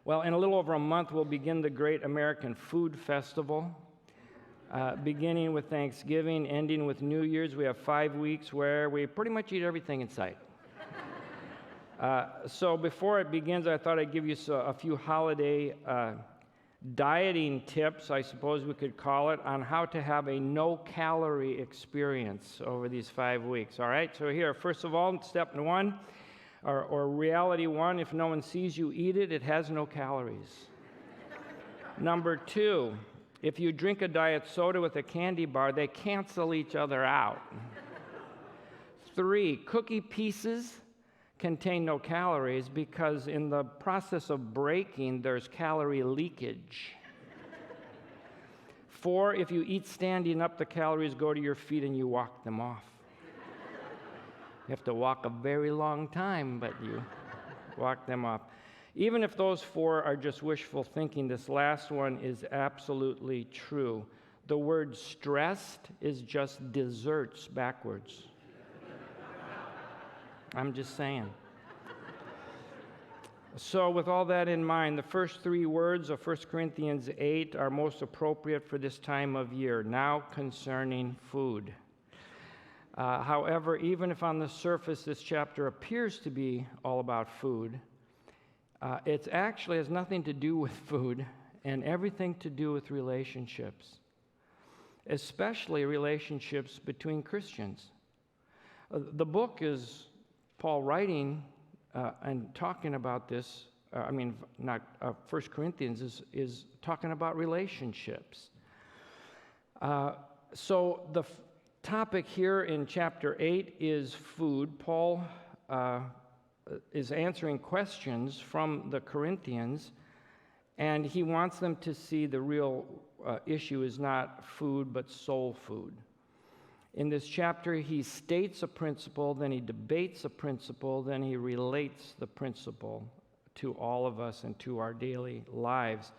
Well, in a little over a month, we'll begin the Great American Food Festival, beginning with Thanksgiving, ending with New Year's. We have 5 weeks where we pretty much eat everything in sight. So before it begins, I thought I'd give you a few holiday dieting tips, I suppose we could call it, on how to have a no-calorie experience over these 5 weeks. All right, so here, first of all, step one, or reality one, if no one sees you eat it, it has no calories. Number two, if you drink a diet soda with a candy bar, they cancel each other out. 3, cookie pieces contain no calories because in the process of breaking, there's calorie leakage. 4, if you eat standing up, the calories go to your feet and you walk them off. You have to walk a very long time, but you walk them off. Even if those 4 are just wishful thinking, this last one is absolutely true. The word stressed is just desserts backwards. I'm just saying. So with all that in mind, the first 3 words of 1 Corinthians 8 are most appropriate for this time of year, now concerning food. However, even if on the surface this chapter appears to be all about food, it actually has nothing to do with food and everything to do with relationships, especially relationships between Christians. The book is Paul writing and talking about this. 1 Corinthians is talking about relationships. So the topic here in chapter 8 is food. Paul is answering questions from the Corinthians, and he wants them to see the real issue is not food, but soul food. In this chapter, he states a principle, then he debates a principle, then he relates the principle to all of us and to our daily lives.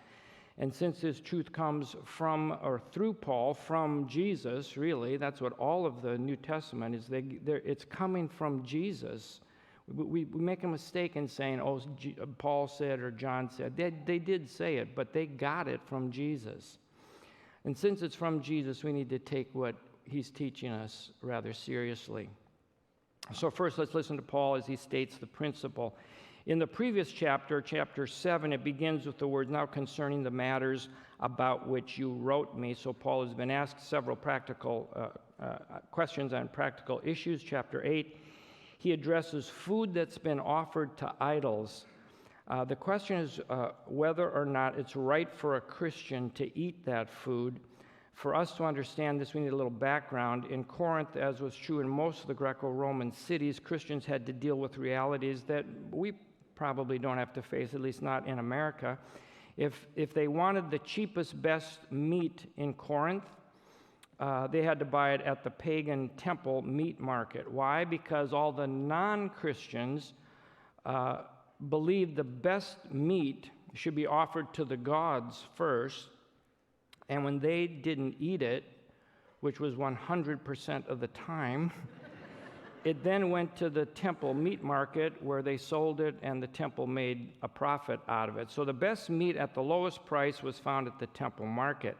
And since this truth comes from, or through Paul, from Jesus, really, that's what all of the New Testament is. It's coming from Jesus. We make a mistake in saying, Paul said or John said. They did say it, but they got it from Jesus. And since it's from Jesus, we need to take what he's teaching us rather seriously. So first, let's listen to Paul as he states the principle. In the previous chapter, chapter 7, it begins with the words, now concerning the matters about which you wrote me. So Paul has been asked several practical questions on practical issues. Chapter 8, he addresses food that's been offered to idols. The question is whether or not it's right for a Christian to eat that food. For us to understand this, we need a little background. In Corinth, as was true in most of the Greco-Roman cities, Christians had to deal with realities that we probably don't have to face, at least not in America. If they wanted the cheapest, best meat in Corinth, they had to buy it at the pagan temple meat market. Why? Because all the non-Christians believed the best meat should be offered to the gods first, and when they didn't eat it, which was 100% of the time, it then went to the temple meat market where they sold it and the temple made a profit out of it. So the best meat at the lowest price was found at the temple market.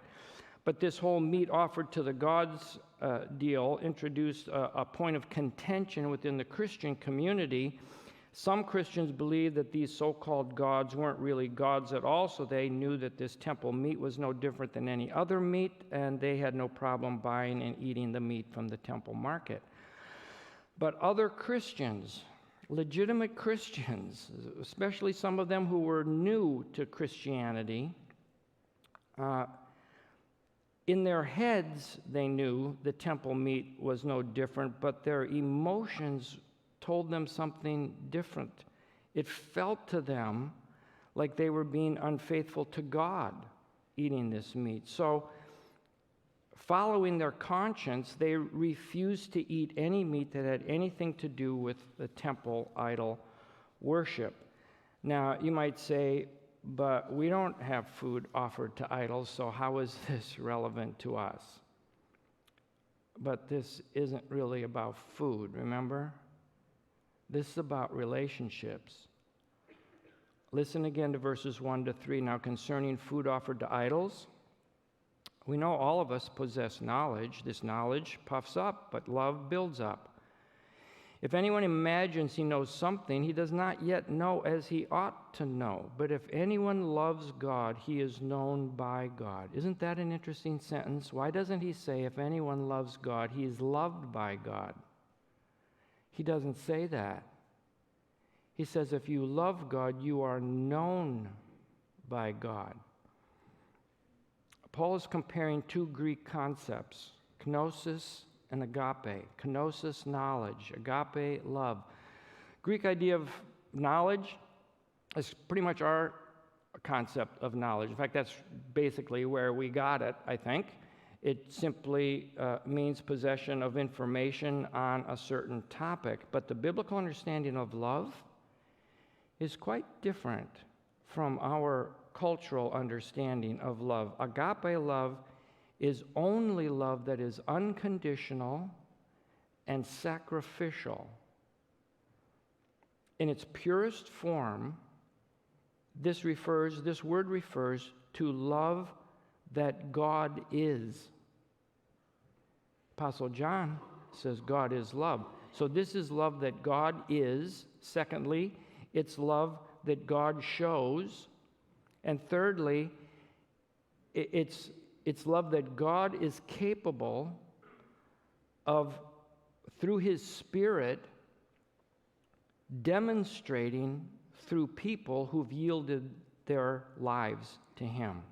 But this whole meat offered to the gods deal introduced a point of contention within the Christian community. Some Christians believed that these so-called gods weren't really gods at all, so they knew that this temple meat was no different than any other meat, and they had no problem buying and eating the meat from the temple market. But other Christians, legitimate Christians, especially some of them who were new to Christianity, in their heads they knew the temple meat was no different, but their emotions told them something different. It felt to them like they were being unfaithful to God eating this meat. So, following their conscience, they refused to eat any meat that had anything to do with the temple idol worship. Now, you might say, but we don't have food offered to idols, so how is this relevant to us? But this isn't really about food, remember? This is about relationships. Listen again to verses 1 to 3. Now, concerning food offered to idols, we know all of us possess knowledge. This knowledge puffs up, but love builds up. If anyone imagines he knows something, he does not yet know as he ought to know. But if anyone loves God, he is known by God. Isn't that an interesting sentence? Why doesn't he say, if anyone loves God, he is loved by God? He doesn't say that. He says, if you love God, you are known by God. Paul is comparing two Greek concepts, kenosis and agape. Kenosis, knowledge. Agape, love. Greek idea of knowledge is pretty much our concept of knowledge. In fact, that's basically where we got it, I think. It simply means possession of information on a certain topic. But the biblical understanding of love is quite different from our cultural understanding of love. Agape love is only love that is unconditional and sacrificial. In its purest form, this word refers to love that God is. Apostle John says God is love. So this is love that God is. Secondly, it's love that God shows. And thirdly, it's love that God is capable of, through His Spirit, demonstrating through people who've yielded their lives to Him.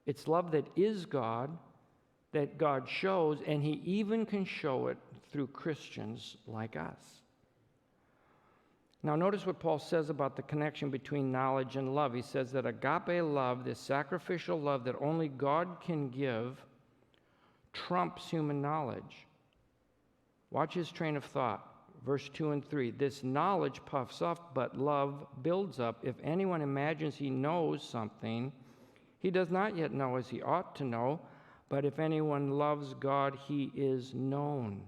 It's love that is God, that God shows, and He even can show it through Christians like us. Now, notice what Paul says about the connection between knowledge and love. He says that agape love, this sacrificial love that only God can give, trumps human knowledge. Watch his train of thought. Verse 2 and 3. This knowledge puffs up, but love builds up. If anyone imagines he knows something, he does not yet know as he ought to know. But if anyone loves God, he is known.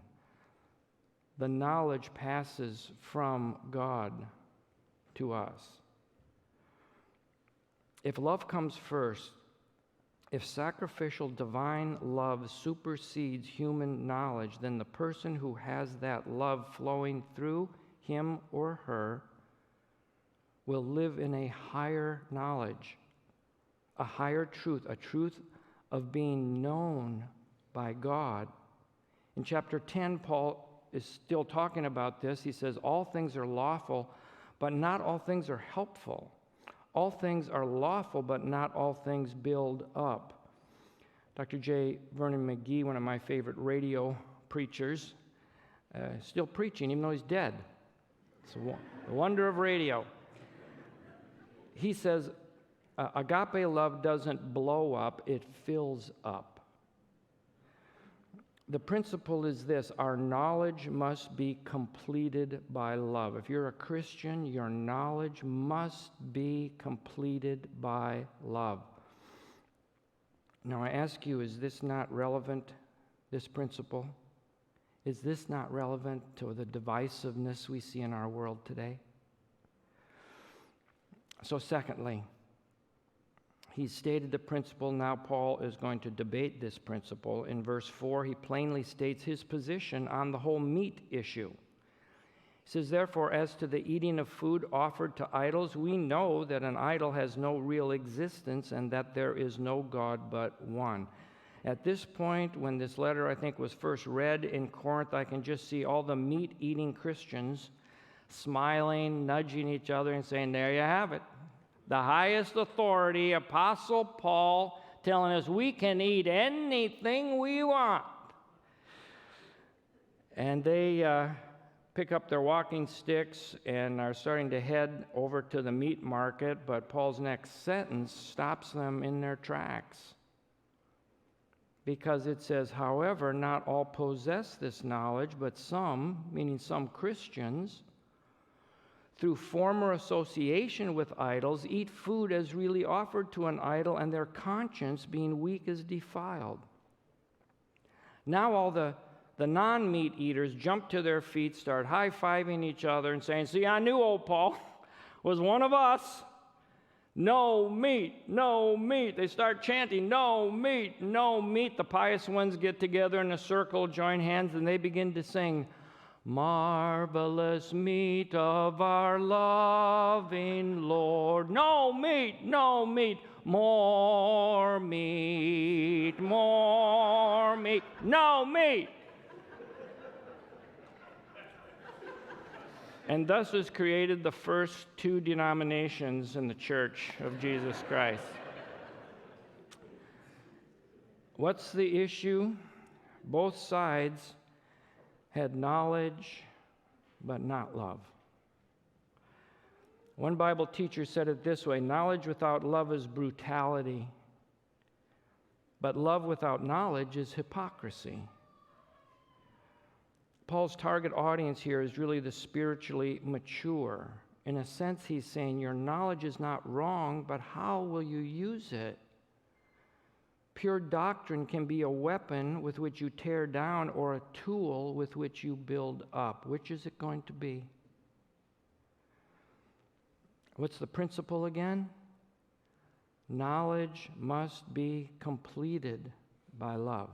The knowledge passes from God to us. If love comes first, if sacrificial divine love supersedes human knowledge, then the person who has that love flowing through him or her will live in a higher knowledge, a higher truth, a truth of being known by God. In chapter 10, Paul is still talking about this. He says, all things are lawful, but not all things are helpful. All things are lawful, but not all things build up. Dr. J. Vernon McGee, one of my favorite radio preachers, still preaching, even though he's dead. It's the wonder of radio. He says, agape love doesn't blow up, it fills up. The principle is this: our knowledge must be completed by love. If you're a Christian, your knowledge must be completed by love. Now I ask you, is this not relevant, this principle? Is this not relevant to the divisiveness we see in our world today? So secondly, he's stated the principle. Now Paul is going to debate this principle. In verse 4, he plainly states his position on the whole meat issue. He says, therefore, as to the eating of food offered to idols, we know that an idol has no real existence and that there is no God but one. At this point, when this letter, I think, was first read in Corinth, I can just see all the meat-eating Christians smiling, nudging each other and saying, there you have it. The highest authority, Apostle Paul, telling us we can eat anything we want. And they pick up their walking sticks and are starting to head over to the meat market, but Paul's next sentence stops them in their tracks. Because it says, however, not all possess this knowledge, but some, meaning some Christians, through former association with idols, eat food as really offered to an idol, and their conscience, being weak, is defiled. Now all the non-meat eaters jump to their feet, start high-fiving each other and saying, see, I knew old Paul. was one of us. No meat, no meat. They start chanting, no meat, no meat. The pious ones get together in a circle, join hands, and they begin to sing, marvelous meat of our loving Lord. No meat, no meat. More meat, more meat, no meat. And thus was created the first two denominations in the Church of Jesus Christ. What's the issue? Both sides had knowledge, but not love. One Bible teacher said it this way, knowledge without love is brutality, but love without knowledge is hypocrisy. Paul's target audience here is really the spiritually mature. In a sense, he's saying your knowledge is not wrong, but how will you use it? Pure doctrine can be a weapon with which you tear down or a tool with which you build up. Which is it going to be? What's the principle again? Knowledge must be completed by love.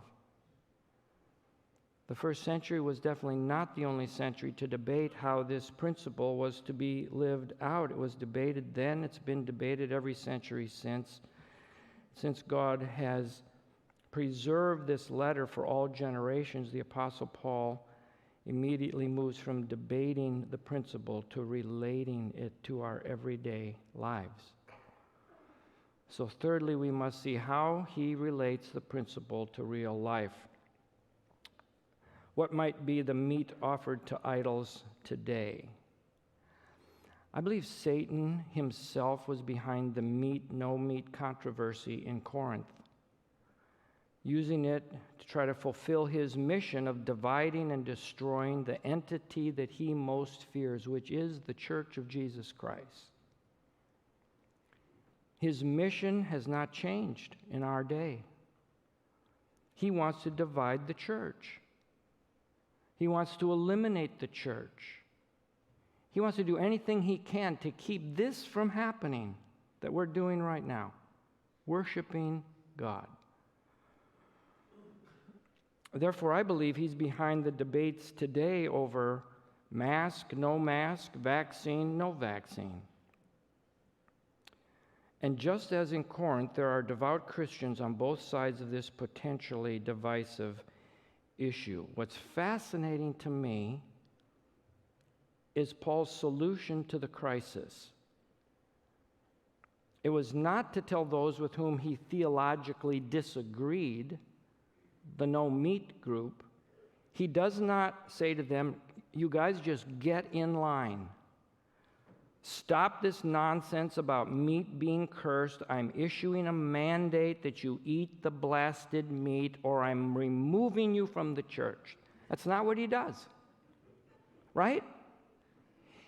The first century was definitely not the only century to debate how this principle was to be lived out. It was debated then. It's been debated every century since God has preserved this letter for all generations. The Apostle Paul immediately moves from debating the principle to relating it to our everyday lives. So thirdly, we must see how he relates the principle to real life. What might be the meat offered to idols today? I believe Satan himself was behind the meat, no meat controversy in Corinth, using it to try to fulfill his mission of dividing and destroying the entity that he most fears, which is the Church of Jesus Christ. His mission has not changed in our day. He wants to divide the church. He wants to eliminate the church. He wants to do anything he can to keep this from happening that we're doing right now, worshiping God. Therefore, I believe he's behind the debates today over mask, no mask, vaccine, no vaccine. And just as in Corinth, there are devout Christians on both sides of this potentially divisive issue. What's fascinating to me is Paul's solution to the crisis. It was not to tell those with whom he theologically disagreed, the no meat group. He does not say to them, you guys just get in line. Stop this nonsense about meat being cursed. I'm issuing a mandate that you eat the blasted meat, or I'm removing you from the church. That's not what he does, right?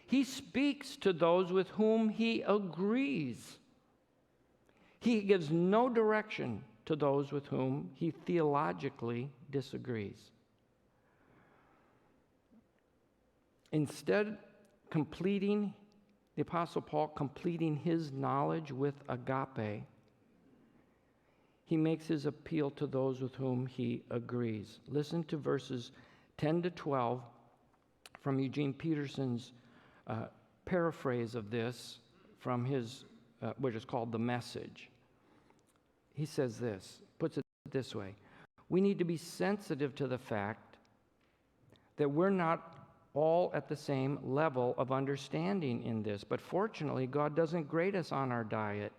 He speaks to those with whom he agrees. He gives no direction to those with whom he theologically disagrees. Instead, the Apostle Paul completing his knowledge with agape, he makes his appeal to those with whom he agrees. Listen to verses 10 to 12 from Eugene Peterson's paraphrase of this from his, which is called The Message. He says this, puts it this way: we need to be sensitive to the fact that we're not all at the same level of understanding in this. But fortunately, God doesn't grade us on our diet.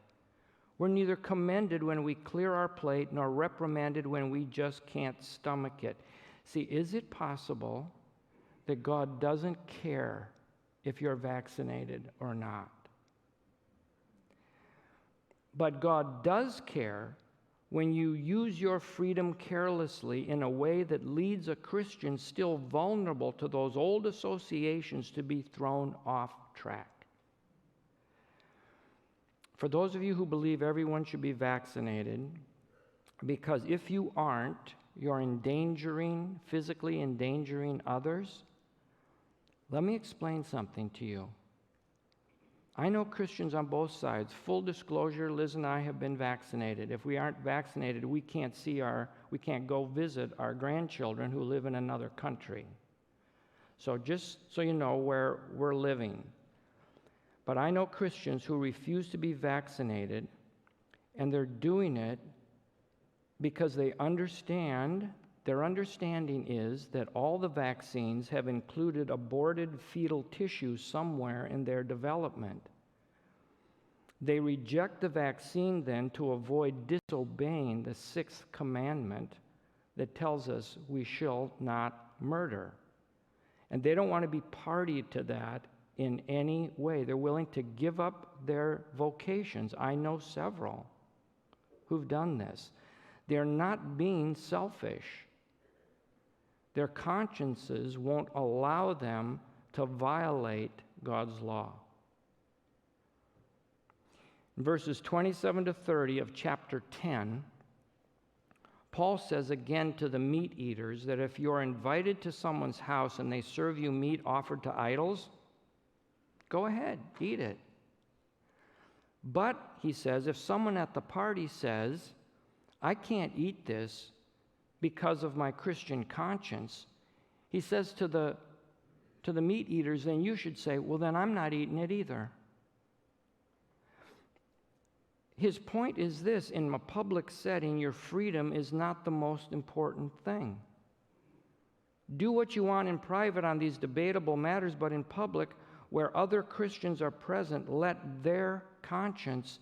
We're neither commended when we clear our plate nor reprimanded when we just can't stomach it. See, is it possible that God doesn't care if you're vaccinated or not? But God does care when you use your freedom carelessly in a way that leads a Christian still vulnerable to those old associations to be thrown off track. For those of you who believe everyone should be vaccinated, because if you aren't, you're physically endangering others, let me explain something to you. I know Christians on both sides. Full disclosure, Liz and I have been vaccinated. If we aren't vaccinated, we can't go visit our grandchildren who live in another country. So just so you know where we're living. But I know Christians who refuse to be vaccinated, and they're doing it because they understand, their understanding is that all the vaccines have included aborted fetal tissue somewhere in their development. They reject the vaccine then to avoid disobeying the sixth commandment that tells us we shall not murder. And they don't want to be party to that in any way. They're willing to give up their vocations. I know several who've done this. They're not being selfish. Their consciences won't allow them to violate God's law. In verses 27 to 30 of chapter 10, Paul says again to the meat eaters that if you're invited to someone's house and they serve you meat offered to idols, go ahead, eat it. But, he says, if someone at the party says, I can't eat this because of my Christian conscience, he says to the meat eaters, then you should say, well, then I'm not eating it either. His point is this: in a public setting, your freedom is not the most important thing. Do what you want in private on these debatable matters, but in public, where other Christians are present, let their conscience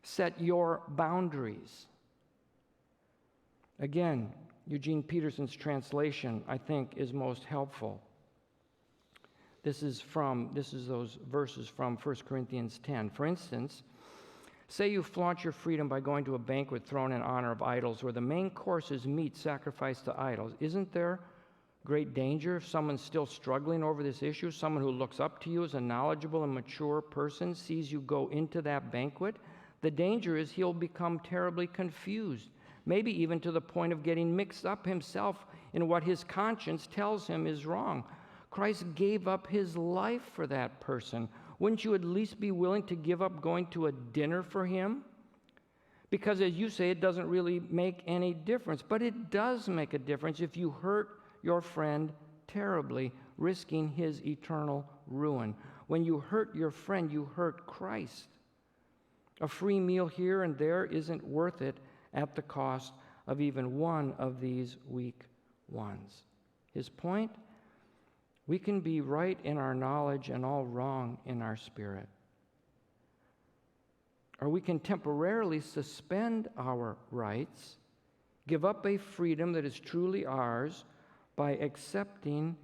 set your boundaries. Again, Eugene Peterson's translation, I think, is most helpful. This is those verses from 1 Corinthians 10. For instance, say you flaunt your freedom by going to a banquet thrown in honor of idols, where the main course is meat sacrificed to idols. Isn't there great danger if someone's still struggling over this issue? Someone who looks up to you as a knowledgeable and mature person sees you go into that banquet. The danger is he'll become terribly confused, maybe even to the point of getting mixed up himself in what his conscience tells him is wrong. Christ gave up his life for that person. Wouldn't you at least be willing to give up going to a dinner for him? Because as you say, it doesn't really make any difference. But it does make a difference if you hurt your friend terribly, risking his eternal ruin. When you hurt your friend, you hurt Christ. A free meal here and there isn't worth it at the cost of even one of these weak ones. His point? We can be right in our knowledge and all wrong in our spirit. Or we can temporarily suspend our rights, give up a freedom that is truly ours by accepting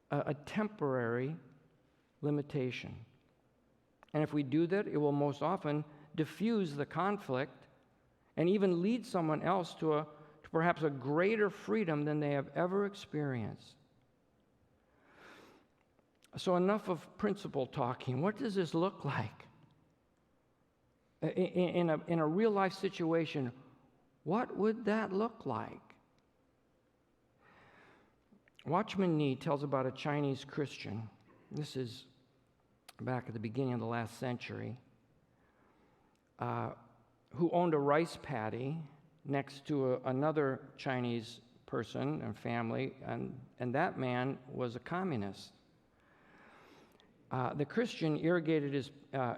a temporary limitation. And if we do that, it will most often diffuse the conflict and even lead someone else to perhaps a greater freedom than they have ever experienced. So enough of principle talking. What does this look like? In a real life situation, what would that look like? Watchman Nee tells about a Chinese Christian. This is back at the beginning of the last century, who owned a rice paddy next to another Chinese person and family, and that man was a communist. The Christian irrigated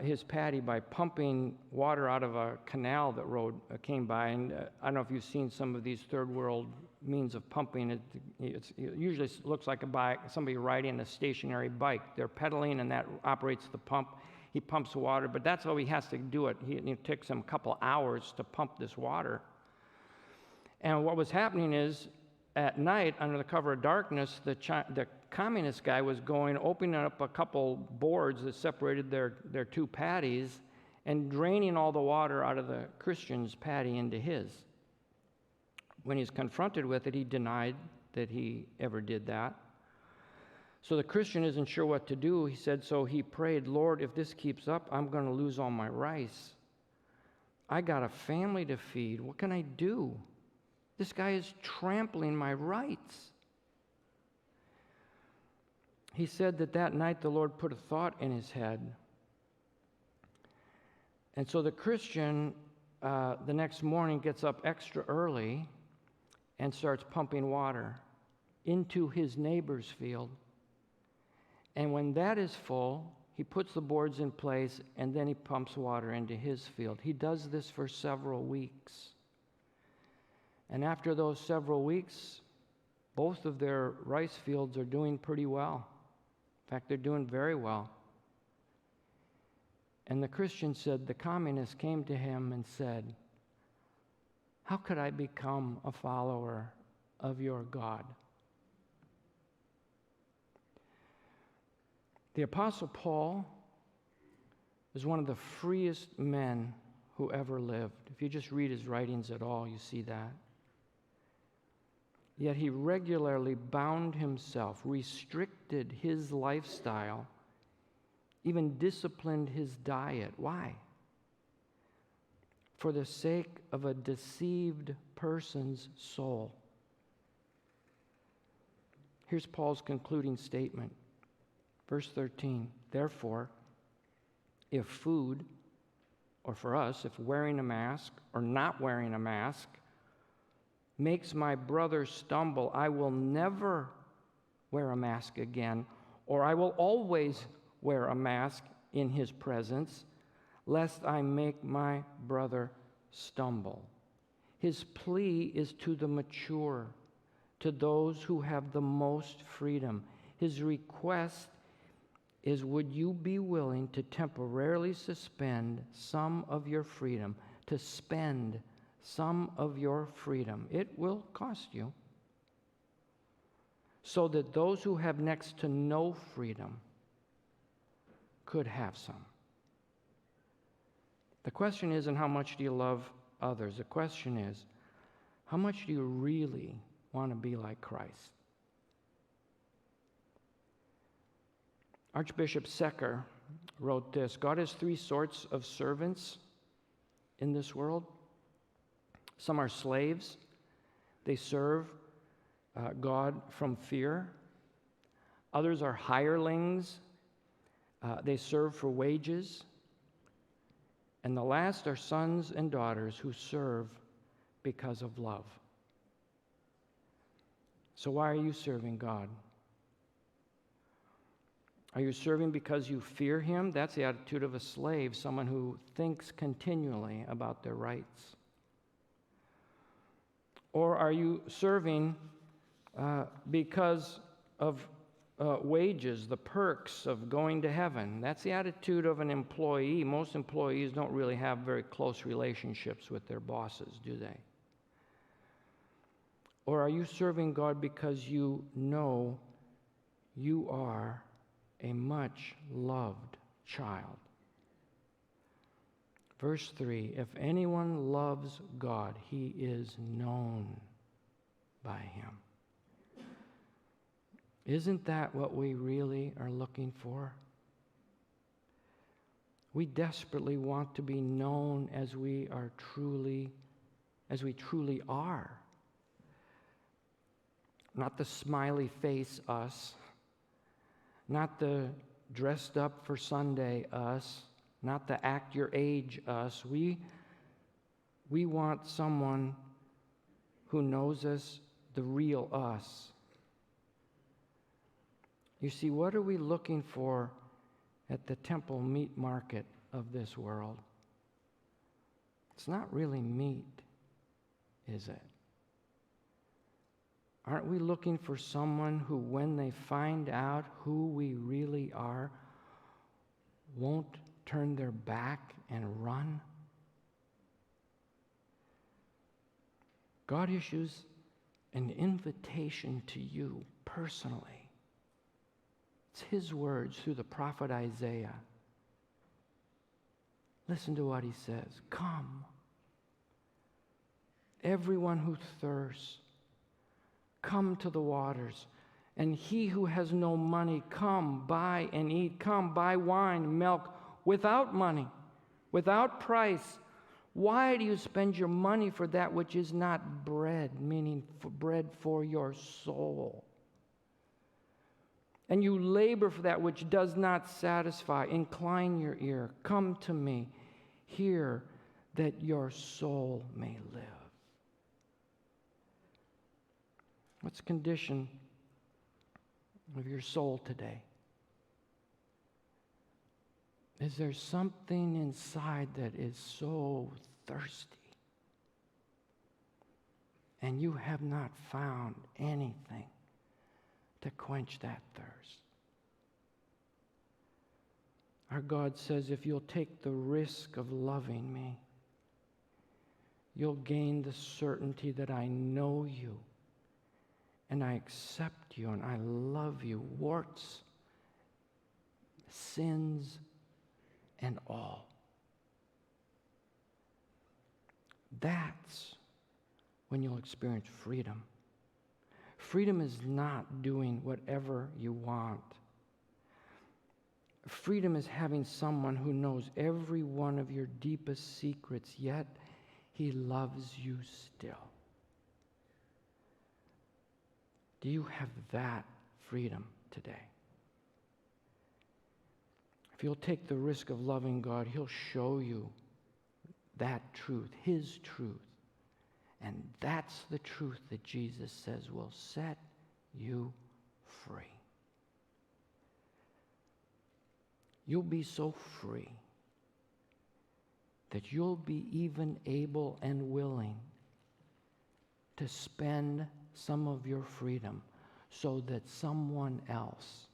his paddy by pumping water out of a canal that came by. And I don't know if you've seen some of these third world means of pumping. It usually looks like somebody riding a stationary bike. They're pedaling, and that operates the pump. He pumps water, but that's how he has to do it. It takes him a couple hours to pump this water. And what was happening is, at night, under the cover of darkness, the communist guy was opening up a couple boards that separated their two paddies and draining all the water out of the Christian's paddy into his. When he's confronted with it, he denied that he ever did that. So the Christian isn't sure what to do. He said, so he prayed, Lord, if this keeps up, I'm going to lose all my rice. I got a family to feed. What can I do? This guy is trampling my rights. he said that night the Lord put a thought in his head. And so the Christian the next morning gets up extra early and starts pumping water into his neighbor's field. And when that is full, he puts the boards in place, and then he pumps water into his field. He does this for several weeks. And after those several weeks, both of their rice fields are doing pretty well. In fact, they're doing very well. And the Christian said, the communist came to him and said, how could I become a follower of your God? The Apostle Paul is one of the freest men who ever lived. If you just read his writings at all, you see that. Yet he regularly bound himself, restricted his lifestyle, even disciplined his diet. Why? For the sake of a deceived person's soul. Here's Paul's concluding statement. Verse 13, therefore, if food, or for us, if wearing a mask or not wearing a mask makes my brother stumble, I will never wear a mask again, or I will always wear a mask in his presence, lest I make my brother stumble. His plea is to the mature, to those who have the most freedom. His request is, would you be willing to temporarily suspend some of your freedom, to spend some of your freedom? It will cost you. So that those who have next to no freedom could have some. The question isn't how much do you love others? The question is, how much do you really want to be like Christ? Archbishop Secker wrote this: God has three sorts of servants in this world. Some are slaves. They serve God from fear. Others are hirelings. They serve for wages. And the last are sons and daughters who serve because of love. So why are you serving God? Are you serving because you fear him? That's the attitude of a slave, someone who thinks continually about their rights. Or are you serving because of wages, the perks of going to heaven? That's the attitude of an employee. Most employees don't really have very close relationships with their bosses, do they? Or are you serving God because you know you are a much loved child? Verse 3, if anyone loves God, he is known by him. Isn't that what we really are looking for? We desperately want to be known as we truly are. Not the smiley face us, not the dressed up for Sunday us, not the act your age us. We want someone who knows us, the real us. You see, what are we looking for at the temple meat market of this world? It's not really meat, is it? Aren't we looking for someone who, when they find out who we really are, won't turn their back and run? God issues an invitation to you personally. It's his words through the prophet Isaiah. Listen to what he says. Come, everyone who thirsts, come to the waters. And he who has no money, come, buy and eat. Come, buy wine, milk, without money, without price. Why do you spend your money for that which is not bread, meaning for bread for your soul? and you labor for that which does not satisfy, incline your ear. Come to me. Hear, that your soul may live. What's the condition of your soul today? Is there something inside that is so thirsty and you have not found anything to quench that thirst? Our God says, if you'll take the risk of loving me, you'll gain the certainty that I know you and I accept you and I love you, warts, sins, and all. That's when you'll experience freedom. Freedom is not doing whatever you want. Freedom is having someone who knows every one of your deepest secrets, yet he loves you still. Do you have that freedom today? If you'll take the risk of loving God, he'll show you that truth, his truth. And that's the truth that Jesus says will set you free. You'll be so free that you'll be even able and willing to spend some of your freedom so that someone else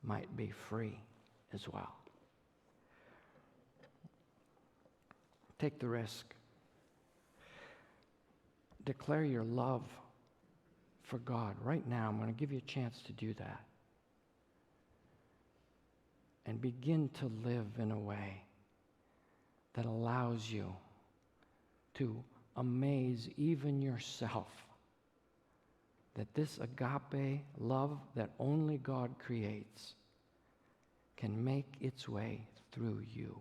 might be free as well. Take the risk. Declare your love for God. Right now, I'm going to give you a chance to do that. And begin to live in a way that allows you to amaze even yourself that this agape love that only God creates can make its way through you.